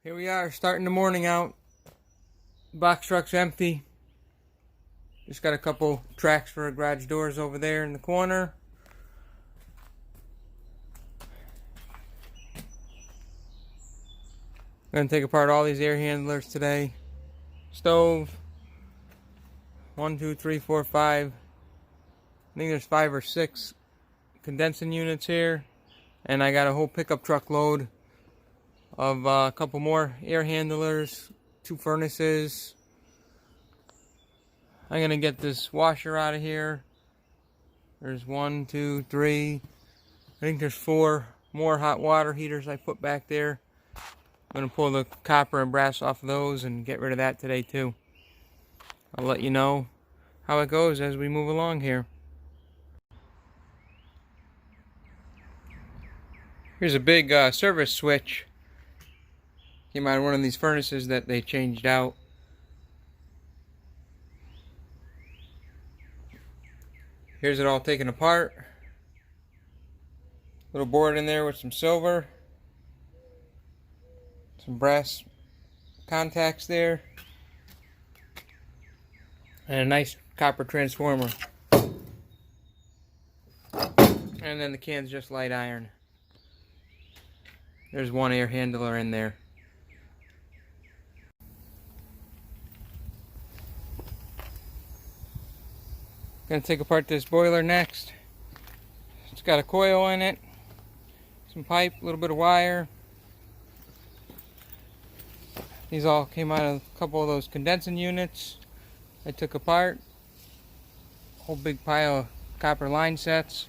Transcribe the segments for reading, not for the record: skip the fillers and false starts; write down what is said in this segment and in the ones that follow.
Here we are, starting the morning out. Box truck's empty. Just got a couple tracks for garage doors over there in the corner. I'm gonna take apart all these air handlers today. Stove. 1, 2, 3, 4, 5. I think there's 5 or 6 condensing units here. And I got a whole pickup truck load of a couple more air handlers, 2 furnaces. I'm gonna get this washer out of here. There's 1, 2, 3. I think there's 4 more hot water heaters I put back there. I'm gonna pull the copper and brass off of those and get rid of that today too. I'll let you know how it goes as we move along here. Here's a big service switch. Came out of one of these furnaces that they changed out. Here's it all taken apart. Little board in there with some silver. Some brass contacts there. And a nice copper transformer. And then the can's just light iron. There's 1 air handler in there. Gonna take apart this boiler next. It's got a coil in it, some pipe, a little bit of wire. These all came out of a couple of those condensing units I took apart. Whole big pile of copper line sets.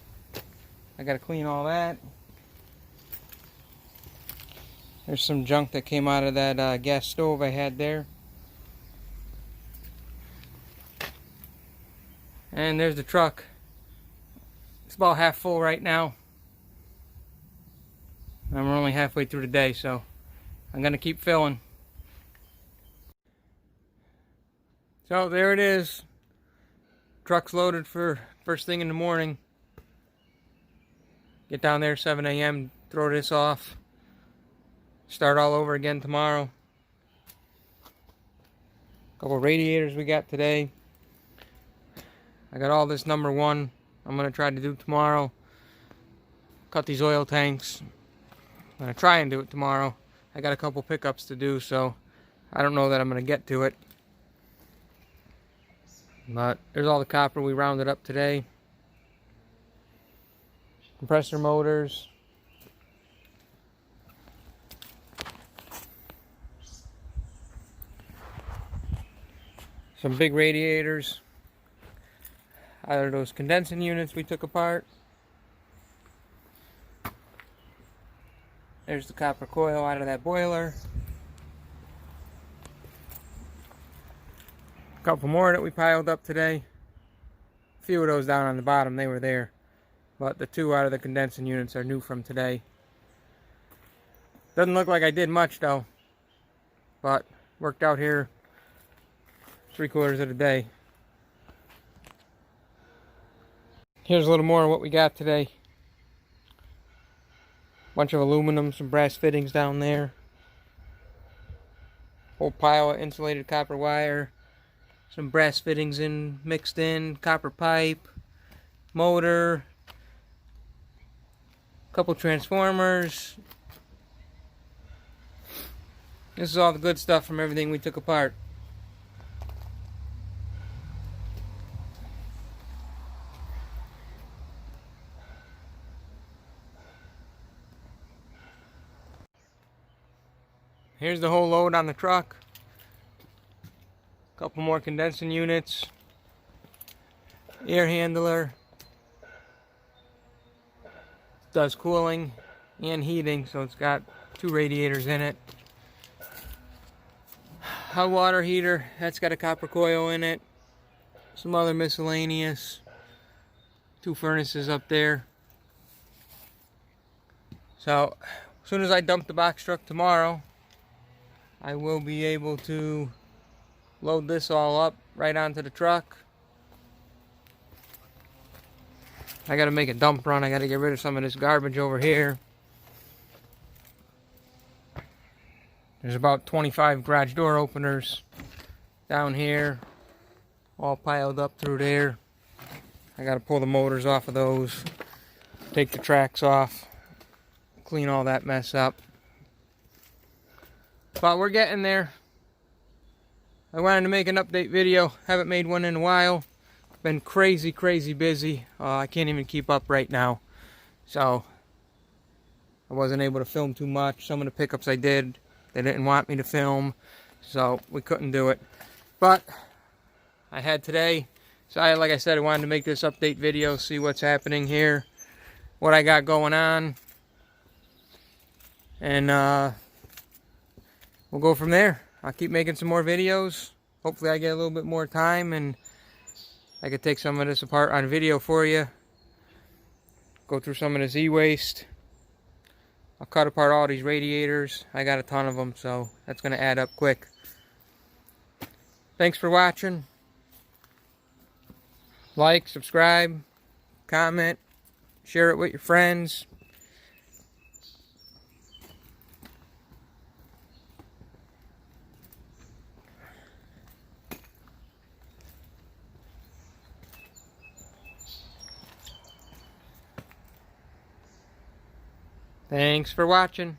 I gotta clean all that. There's some junk that came out of that gas stove I had there. And there's the truck. It's about half full right now. And we're only halfway through the day, so I'm gonna keep filling. So there it is. Truck's loaded for first thing in the morning. Get down there 7 a.m., throw this off. Start all over again tomorrow. Couple radiators we got today. I got all this number 1 I'm going to try to do tomorrow. Cut these oil tanks. I'm going to try and do it tomorrow. I got a couple pickups to do, so I don't know that I'm going to get to it. But there's all the copper we rounded up today. Compressor motors. Some big radiators. Out of those condensing units we took apart. There's the copper coil out of that boiler. A couple more that we piled up today. A few of those down on the bottom, they were there. But the 2 out of the condensing units are new from today. Doesn't look like I did much though. But worked out here 3/4 of the day. Here's a little more of what we got today. Bunch of aluminum, some brass fittings down there. Whole pile of insulated copper wire. Some brass fittings mixed in, copper pipe, motor, couple transformers. This is all the good stuff from everything we took apart. Here's the whole load on the truck. Couple more condensing units. Air handler. Does cooling and heating, so it's got 2 radiators in it. Hot water heater, that's got a copper coil in it. Some other miscellaneous. 2 furnaces up there. So, as soon as I dump the box truck tomorrow, I will be able to load this all up right onto the truck. I gotta make a dump run. I gotta get rid of some of this garbage over here. There's about 25 garage door openers down here, all piled up through there. I gotta pull the motors off of those, take the tracks off, clean all that mess up. But we're getting there. I wanted to make an update video. Haven't made one in a while. Been crazy busy. I can't even keep up right now. So I wasn't able to film too much. Some of the pickups I did, they didn't want me to film, so we couldn't do it. But I had today, so like I said, I wanted to make this update video, see what's happening here, what I got going on, and we'll go from there. I'll keep making some more videos. Hopefully I get a little bit more time and I could take some of this apart on video for you. Go through some of this e-waste. I'll cut apart all these radiators. I got a ton of them, so that's going to add up quick. Thanks for watching. Like, subscribe, comment, share it with your friends. Thanks for watching.